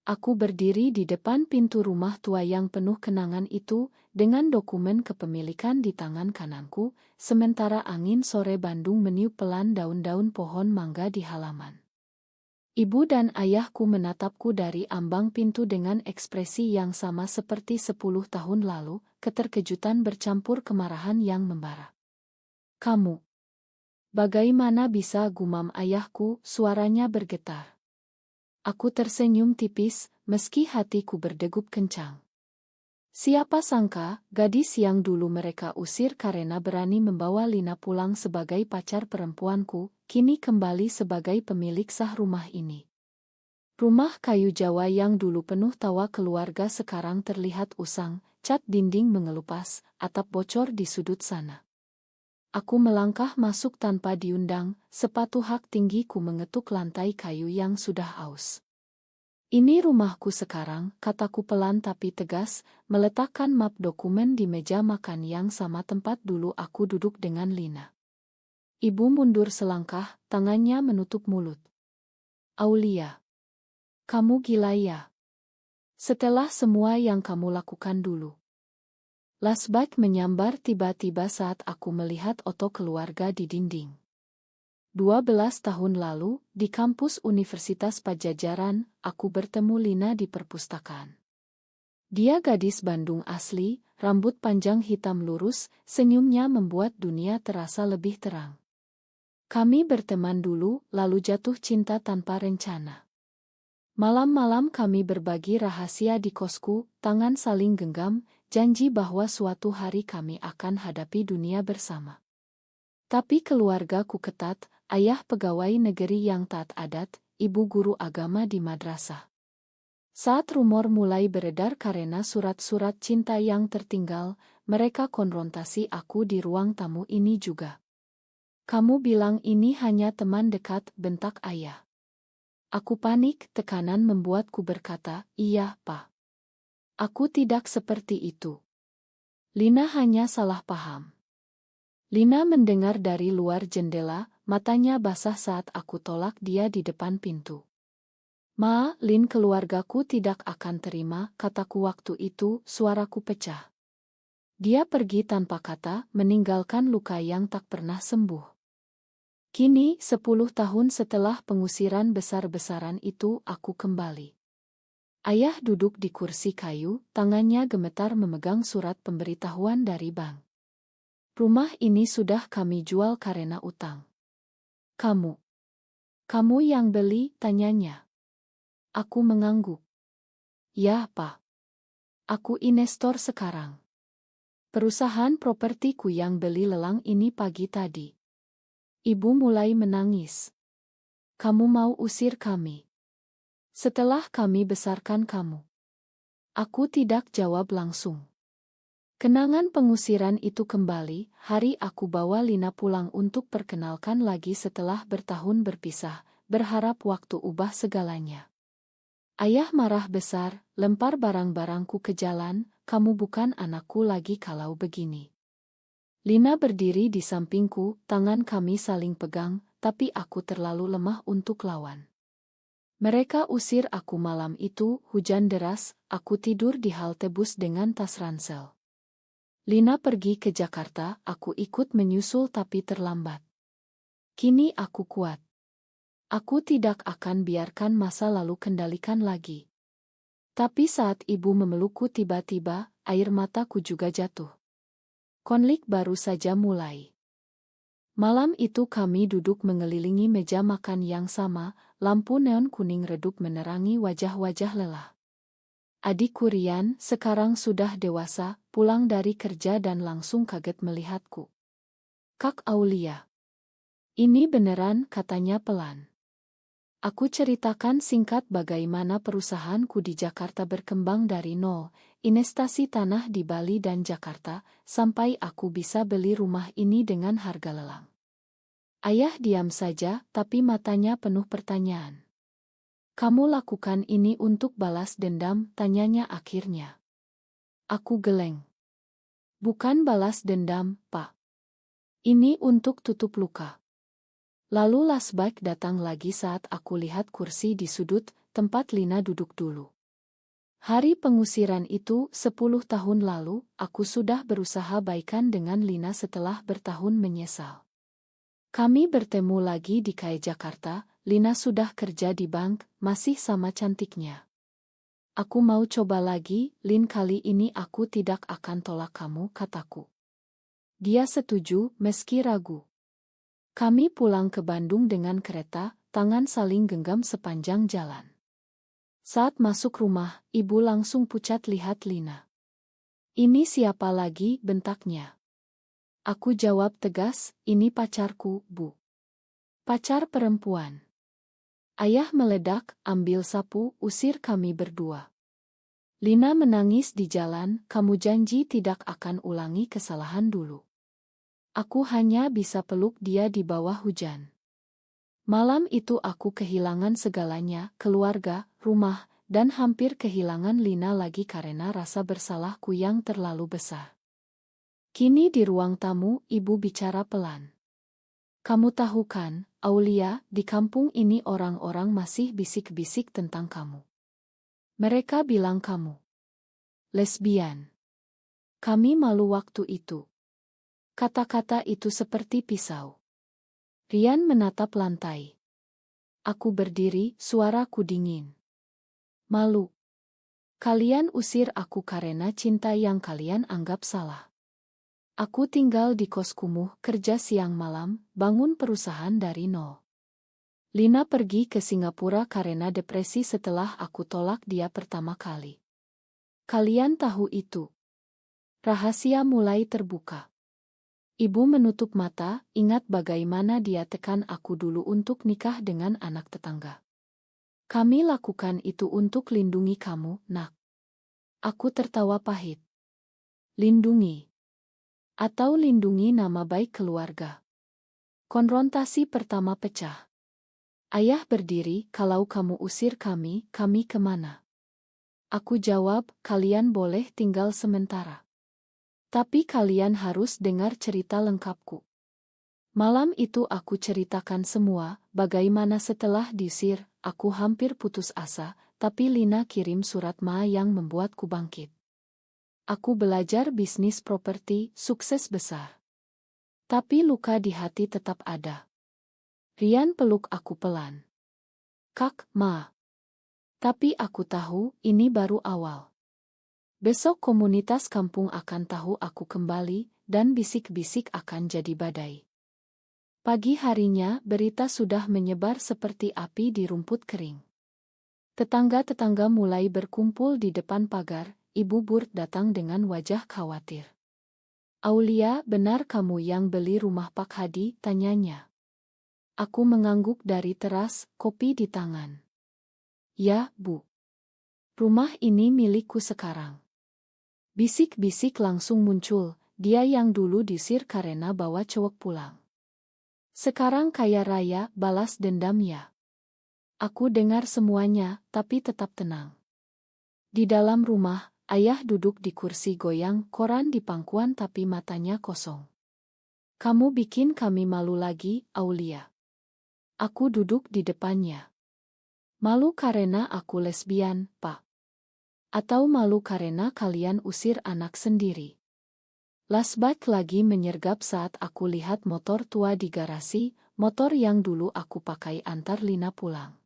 Aku berdiri di depan pintu rumah tua yang penuh kenangan itu, dengan dokumen kepemilikan di tangan kananku, sementara angin sore Bandung meniup pelan daun-daun pohon mangga di halaman. Ibu dan ayahku menatapku dari ambang pintu dengan ekspresi yang sama seperti 10 tahun lalu, keterkejutan bercampur kemarahan yang membara. "Kamu, bagaimana bisa?" gumam ayahku, suaranya bergetar. Aku tersenyum tipis, meski hatiku berdegup kencang. Siapa sangka, gadis yang dulu mereka usir karena berani membawa Lina pulang sebagai pacar perempuanku, kini kembali sebagai pemilik sah rumah ini. Rumah kayu Jawa yang dulu penuh tawa keluarga sekarang terlihat usang, cat dinding mengelupas, atap bocor di sudut sana. Aku melangkah masuk tanpa diundang, sepatu hak tinggiku mengetuk lantai kayu yang sudah aus. "Ini rumahku sekarang," kataku pelan tapi tegas, meletakkan map dokumen di meja makan yang sama tempat dulu aku duduk dengan Lina. Ibu mundur selangkah, tangannya menutup mulut. "Aulia, kamu gila ya? Setelah semua yang kamu lakukan dulu." Lasbak menyambar tiba-tiba saat aku melihat foto keluarga di dinding. 12 tahun lalu, di kampus Universitas Pajajaran, aku bertemu Lina di perpustakaan. Dia gadis Bandung asli, rambut panjang hitam lurus, senyumnya membuat dunia terasa lebih terang. Kami berteman dulu, lalu jatuh cinta tanpa rencana. Malam-malam kami berbagi rahasia di kosku, tangan saling genggam, janji bahwa suatu hari kami akan hadapi dunia bersama. Tapi keluargaku ketat, ayah pegawai negeri yang taat adat, ibu guru agama di madrasah. Saat rumor mulai beredar karena surat-surat cinta yang tertinggal, mereka konfrontasi aku di ruang tamu ini juga. "Kamu bilang ini hanya teman dekat," bentak ayah. Aku panik, tekanan membuatku berkata, "Iya, Pak. Aku tidak seperti itu. Lina hanya salah paham." Lina mendengar dari luar jendela, matanya basah saat aku tolak dia di depan pintu. "Ma, Lin, keluargaku tidak akan terima," kataku waktu itu, suaraku pecah. Dia pergi tanpa kata, meninggalkan luka yang tak pernah sembuh. Kini, 10 tahun setelah pengusiran besar-besaran itu, aku kembali. Ayah duduk di kursi kayu, tangannya gemetar memegang surat pemberitahuan dari bank. "Rumah ini sudah kami jual karena utang." Kamu yang beli?" tanyanya. Aku mengangguk. "Ya, Pak. Aku investor sekarang. Perusahaan propertiku yang beli lelang ini pagi tadi." Ibu mulai menangis. "Kamu mau usir kami? Setelah kami besarkan kamu?" Aku tidak jawab langsung. Kenangan pengusiran itu kembali, hari aku bawa Lina pulang untuk perkenalkan lagi setelah bertahun berpisah, berharap waktu ubah segalanya. Ayah marah besar, lempar barang-barangku ke jalan, "Kamu bukan anakku lagi kalau begini." Lina berdiri di sampingku, tangan kami saling pegang, tapi aku terlalu lemah untuk lawan. Mereka usir aku malam itu, hujan deras, aku tidur di halte bus dengan tas ransel. Lina pergi ke Jakarta, aku ikut menyusul tapi terlambat. Kini aku kuat. Aku tidak akan biarkan masa lalu kendalikan lagi. Tapi saat ibu memelukku tiba-tiba, air mataku juga jatuh. Konflik baru saja mulai. Malam itu kami duduk mengelilingi meja makan yang sama, lampu neon kuning redup menerangi wajah-wajah lelah. Adikku Rian, sekarang sudah dewasa, pulang dari kerja dan langsung kaget melihatku. "Kak Aulia. Ini beneran?" katanya pelan. Aku ceritakan singkat bagaimana perusahaanku di Jakarta berkembang dari nol, investasi tanah di Bali dan Jakarta, sampai aku bisa beli rumah ini dengan harga lelang. Ayah diam saja, tapi matanya penuh pertanyaan. "Kamu lakukan ini untuk balas dendam?" tanyanya akhirnya. Aku geleng. "Bukan balas dendam, Pak. Ini untuk tutup luka." Lalu Lasbak datang lagi saat aku lihat kursi di sudut, tempat Lina duduk dulu. Hari pengusiran itu 10 tahun lalu, aku sudah berusaha baikan dengan Lina setelah bertahun menyesal. Kami bertemu lagi di Kai Jakarta, Lina sudah kerja di bank, masih sama cantiknya. Aku mau coba lagi, Lin, kali ini aku tidak akan tolak kamu, kataku. Dia setuju, meski ragu. Kami pulang ke Bandung dengan kereta, tangan saling genggam sepanjang jalan. Saat masuk rumah, ibu langsung pucat lihat Lina. "Ini siapa lagi?" bentaknya. Aku jawab tegas, "Ini pacarku, Bu." "Pacar perempuan?" Ayah meledak, ambil sapu, usir kami berdua. Lina menangis di jalan, "Kamu janji tidak akan ulangi kesalahan dulu." Aku hanya bisa peluk dia di bawah hujan. Malam itu aku kehilangan segalanya, keluarga, rumah, dan hampir kehilangan Lina lagi karena rasa bersalahku yang terlalu besar. Kini di ruang tamu, ibu bicara pelan. "Kamu tahu kan, Aulia, di kampung ini orang-orang masih bisik-bisik tentang kamu. Mereka bilang kamu lesbian. Kami malu waktu itu." Kata-kata itu seperti pisau. Rian menatap lantai. Aku berdiri, suaraku dingin. "Malu. Kalian usir aku karena cinta yang kalian anggap salah. Aku tinggal di kos kumuh, kerja siang malam, bangun perusahaan dari nol. Lina pergi ke Singapura karena depresi setelah aku tolak dia pertama kali. Kalian tahu itu." Rahasia mulai terbuka. Ibu menutup mata, ingat bagaimana dia tekan aku dulu untuk nikah dengan anak tetangga. "Kami lakukan itu untuk lindungi kamu, Nak." Aku tertawa pahit. Lindungi? Atau lindungi nama baik keluarga? Konfrontasi pertama pecah. Ayah berdiri, "Kalau kamu usir kami kemana?" Aku jawab, "Kalian boleh tinggal sementara. Tapi kalian harus dengar cerita lengkapku." Malam itu aku ceritakan semua, bagaimana setelah diusir, aku hampir putus asa, tapi Lina kirim surat yang membuatku bangkit. Aku belajar bisnis properti, sukses besar. Tapi luka di hati tetap ada. Rian peluk aku pelan. "Kak, Ma. Tapi aku tahu, ini baru awal. Besok komunitas kampung akan tahu aku kembali, dan bisik-bisik akan jadi badai." Pagi harinya, berita sudah menyebar seperti api di rumput kering. Tetangga-tetangga mulai berkumpul di depan pagar, Ibu Burt datang dengan wajah khawatir. "Aulia, benar kamu yang beli rumah Pak Hadi?" tanyanya. Aku mengangguk dari teras, kopi di tangan. "Ya, Bu. Rumah ini milikku sekarang." Bisik-bisik langsung muncul, dia yang dulu diusir karena bawa cowok pulang. Sekarang kaya raya, balas dendam ya. Aku dengar semuanya, tapi tetap tenang. Di dalam rumah, ayah duduk di kursi goyang, koran di pangkuan tapi matanya kosong. "Kamu bikin kami malu lagi, Aulia." Aku duduk di depannya. "Malu karena aku lesbian, Pak? Atau malu karena kalian usir anak sendiri?" Lasbak lagi menyergap saat aku lihat motor tua di garasi, motor yang dulu aku pakai antar Lina pulang.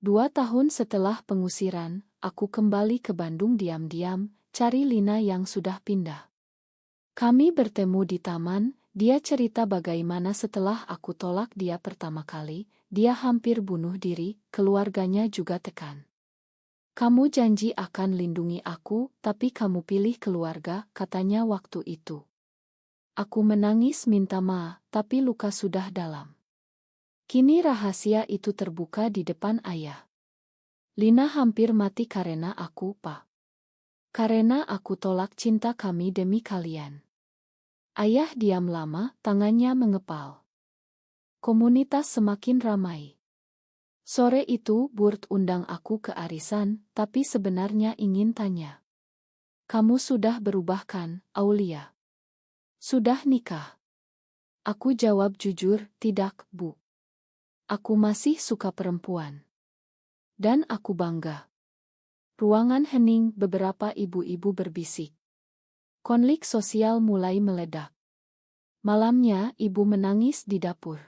2 tahun setelah pengusiran, aku kembali ke Bandung diam-diam, cari Lina yang sudah pindah. Kami bertemu di taman, dia cerita bagaimana setelah aku tolak dia pertama kali, dia hampir bunuh diri, keluarganya juga tekan. "Kamu janji akan lindungi aku, tapi kamu pilih keluarga," katanya waktu itu. Aku menangis minta maaf, tapi luka sudah dalam. Kini rahasia itu terbuka di depan ayah. "Lina hampir mati karena aku, Pak. Karena aku tolak cinta kami demi kalian." Ayah diam lama, tangannya mengepal. Komunitas semakin ramai. Sore itu Burt undang aku ke arisan, tapi sebenarnya ingin tanya. "Kamu sudah berubah kan, Aulia? Sudah nikah?" Aku jawab jujur, "Tidak, Bu. Aku masih suka perempuan. Dan aku bangga." Ruangan hening, beberapa ibu-ibu berbisik. Konflik sosial mulai meledak. Malamnya, ibu menangis di dapur.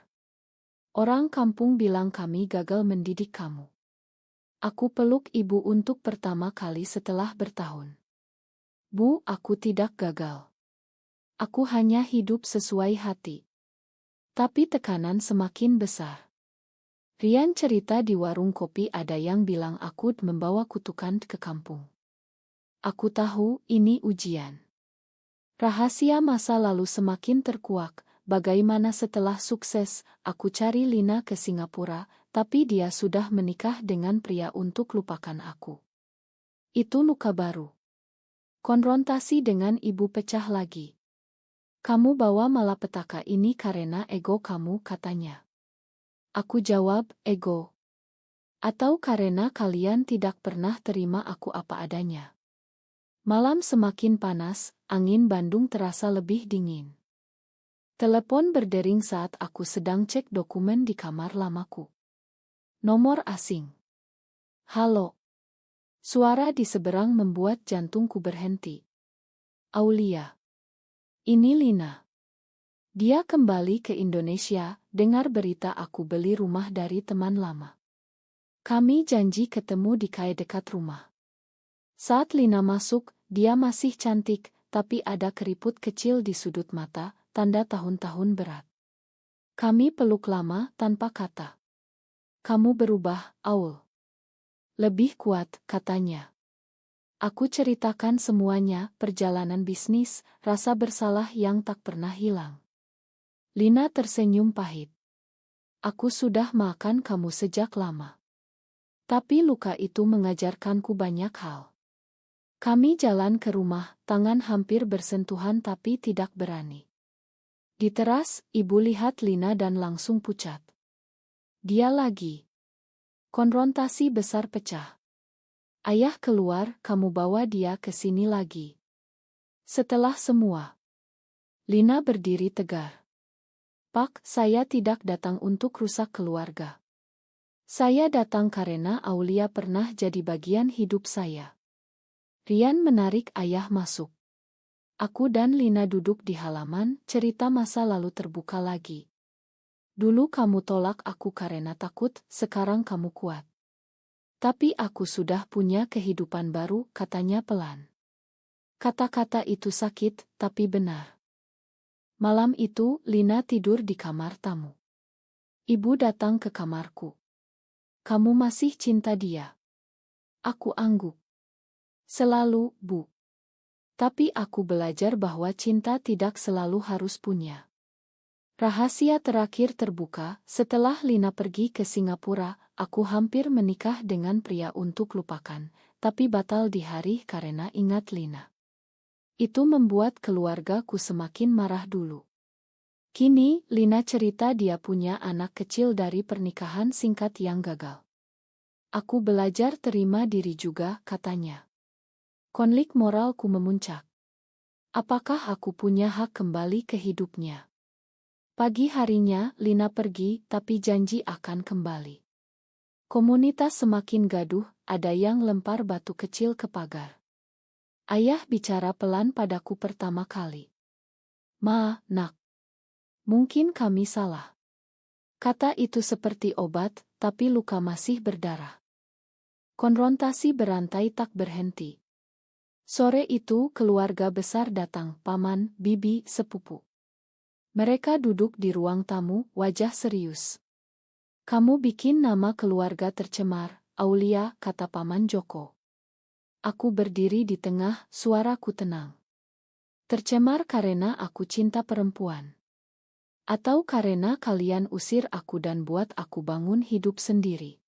Orang kampung bilang kami gagal mendidik kamu. Aku peluk ibu untuk pertama kali setelah bertahun. Bu, aku tidak gagal. Aku hanya hidup sesuai hati. Tapi tekanan semakin besar. Rian cerita di warung kopi ada yang bilang aku membawa kutukan ke kampung. Aku tahu ini ujian. Rahasia masa lalu semakin terkuak. Bagaimana setelah sukses, aku cari Lina ke Singapura, tapi dia sudah menikah dengan pria untuk lupakan aku. Itu luka baru. Konfrontasi dengan ibu pecah lagi. Kamu bawa malapetaka ini karena ego kamu, katanya. Aku jawab, ego. Atau karena kalian tidak pernah terima aku apa adanya. Malam semakin panas, angin Bandung terasa lebih dingin. Telepon berdering saat aku sedang cek dokumen di kamar lamaku. Nomor asing. Halo. Suara di seberang membuat jantungku berhenti. Aulia. Ini Lina. Dia kembali ke Indonesia, dengar berita aku beli rumah dari teman lama. Kami janji ketemu di kai dekat rumah. Saat Lina masuk, dia masih cantik, tapi ada keriput kecil di sudut mata, tanda tahun-tahun berat. Kami peluk lama tanpa kata. Kamu berubah, Aul. Lebih kuat, katanya. Aku ceritakan semuanya, perjalanan bisnis, rasa bersalah yang tak pernah hilang. Lina tersenyum pahit. Aku sudah makan kamu sejak lama. Tapi luka itu mengajarkanku banyak hal. Kami jalan ke rumah, tangan hampir bersentuhan tapi tidak berani. Di teras, ibu lihat Lina dan langsung pucat. Dia lagi. Konfrontasi besar pecah. Ayah keluar, kamu bawa dia ke sini lagi. Setelah semua. Lina berdiri tegar. Pak, saya tidak datang untuk rusak keluarga. Saya datang karena Aulia pernah jadi bagian hidup saya. Rian menarik ayah masuk. Aku dan Lina duduk di halaman, cerita masa lalu terbuka lagi. Dulu kamu tolak aku karena takut, sekarang kamu kuat. Tapi aku sudah punya kehidupan baru, katanya pelan. Kata-kata itu sakit, tapi benar. Malam itu, Lina tidur di kamar tamu. Ibu datang ke kamarku. Kamu masih cinta dia? Aku angguk. Selalu, Bu. Tapi aku belajar bahwa cinta tidak selalu harus punya. Rahasia terakhir terbuka, setelah Lina pergi ke Singapura, aku hampir menikah dengan pria untuk lupakan, tapi batal di hari karena ingat Lina. Itu membuat keluargaku semakin marah dulu. Kini, Lina cerita dia punya anak kecil dari pernikahan singkat yang gagal. Aku belajar terima diri juga, katanya. Konflik moralku memuncak. Apakah aku punya hak kembali ke hidupnya? Pagi harinya, Lina pergi, tapi janji akan kembali. Komunitas semakin gaduh, ada yang lempar batu kecil ke pagar. Ayah bicara pelan padaku pertama kali. Ma, nak. Mungkin kami salah. Kata itu seperti obat, tapi luka masih berdarah. Konfrontasi berantai tak berhenti. Sore itu keluarga besar datang, paman, bibi, sepupu. Mereka duduk di ruang tamu, wajah serius. Kamu bikin nama keluarga tercemar, Aulia, kata paman Joko. Aku berdiri di tengah, suaraku tenang. Tercemar karena aku cinta perempuan. Atau karena kalian usir aku dan buat aku bangun hidup sendiri.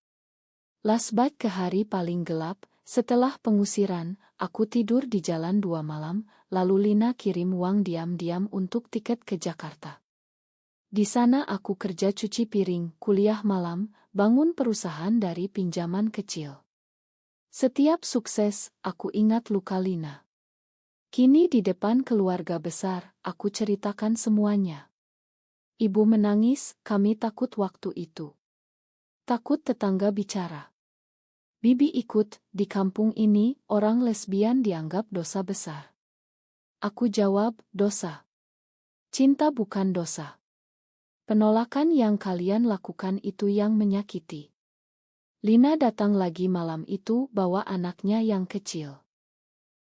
Lasbat ke hari paling gelap. Setelah pengusiran, aku tidur di jalan 2 malam, lalu Lina kirim uang diam-diam untuk tiket ke Jakarta. Di sana aku kerja cuci piring, kuliah malam, bangun perusahaan dari pinjaman kecil. Setiap sukses, aku ingat luka Lina. Kini di depan keluarga besar, aku ceritakan semuanya. Ibu menangis, kami takut waktu itu. Takut tetangga bicara. Bibi ikut, di kampung ini, orang lesbian dianggap dosa besar. Aku jawab, dosa. Cinta bukan dosa. Penolakan yang kalian lakukan itu yang menyakiti. Lina datang lagi malam itu bawa anaknya yang kecil.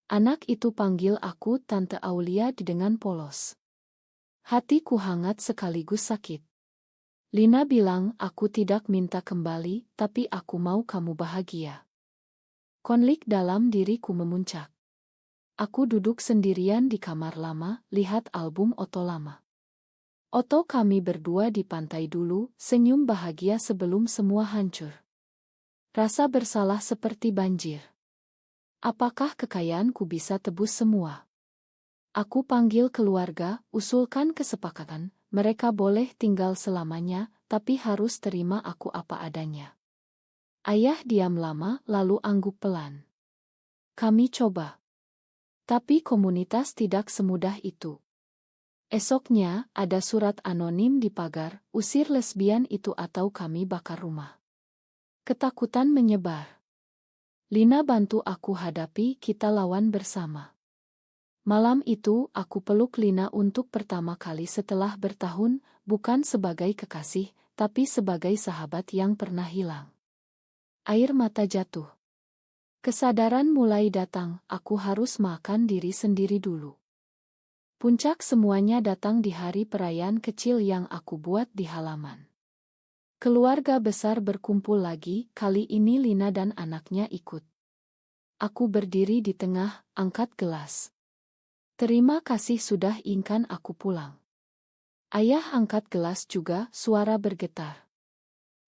Anak itu panggil aku Tante Aulia dengan polos. Hatiku hangat sekaligus sakit. Lina bilang aku tidak minta kembali, tapi aku mau kamu bahagia. Konflik dalam diriku memuncak. Aku duduk sendirian di kamar lama, lihat album Oto lama. Oto kami berdua di pantai dulu, senyum bahagia sebelum semua hancur. Rasa bersalah seperti banjir. Apakah kekayaanku bisa tebus semua? Aku panggil keluarga, usulkan kesepakatan, mereka boleh tinggal selamanya, tapi harus terima aku apa adanya. Ayah diam lama, lalu angguk pelan. Kami coba. Tapi komunitas tidak semudah itu. Esoknya, ada surat anonim di pagar, usir lesbian itu atau kami bakar rumah. Ketakutan menyebar. Lina bantu aku hadapi, kita lawan bersama. Malam itu, aku peluk Lina untuk pertama kali setelah bertahun, bukan sebagai kekasih, tapi sebagai sahabat yang pernah hilang. Air mata jatuh. Kesadaran mulai datang, aku harus makan diri sendiri dulu. Puncak semuanya datang di hari perayaan kecil yang aku buat di halaman. Keluarga besar berkumpul lagi, kali ini Lina dan anaknya ikut. Aku berdiri di tengah, angkat gelas. Terima kasih sudah izinkan aku pulang. Ayah angkat gelas juga, suara bergetar.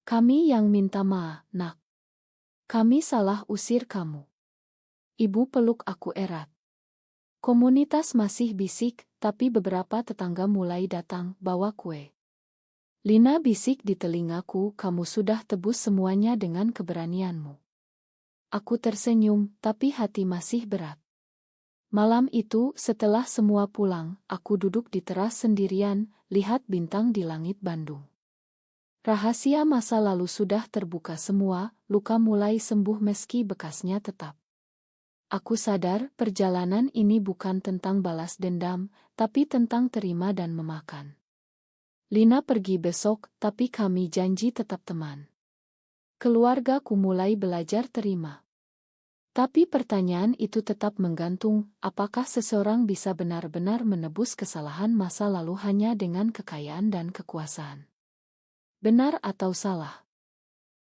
Kami yang minta maaf, nak. Kami salah usir kamu. Ibu peluk aku erat. Komunitas masih bisik, tapi beberapa tetangga mulai datang, bawa kue. Lina bisik di telingaku, kamu sudah tebus semuanya dengan keberanianmu. Aku tersenyum, tapi hati masih berat. Malam itu, setelah semua pulang, aku duduk di teras sendirian, lihat bintang di langit Bandung. Rahasia masa lalu sudah terbuka semua, luka mulai sembuh meski bekasnya tetap. Aku sadar, perjalanan ini bukan tentang balas dendam, tapi tentang terima dan memakan. Lina pergi besok, tapi kami janji tetap teman. Keluargaku mulai belajar terima. Tapi pertanyaan itu tetap menggantung, apakah seseorang bisa benar-benar menebus kesalahan masa lalu hanya dengan kekayaan dan kekuasaan? Benar atau salah?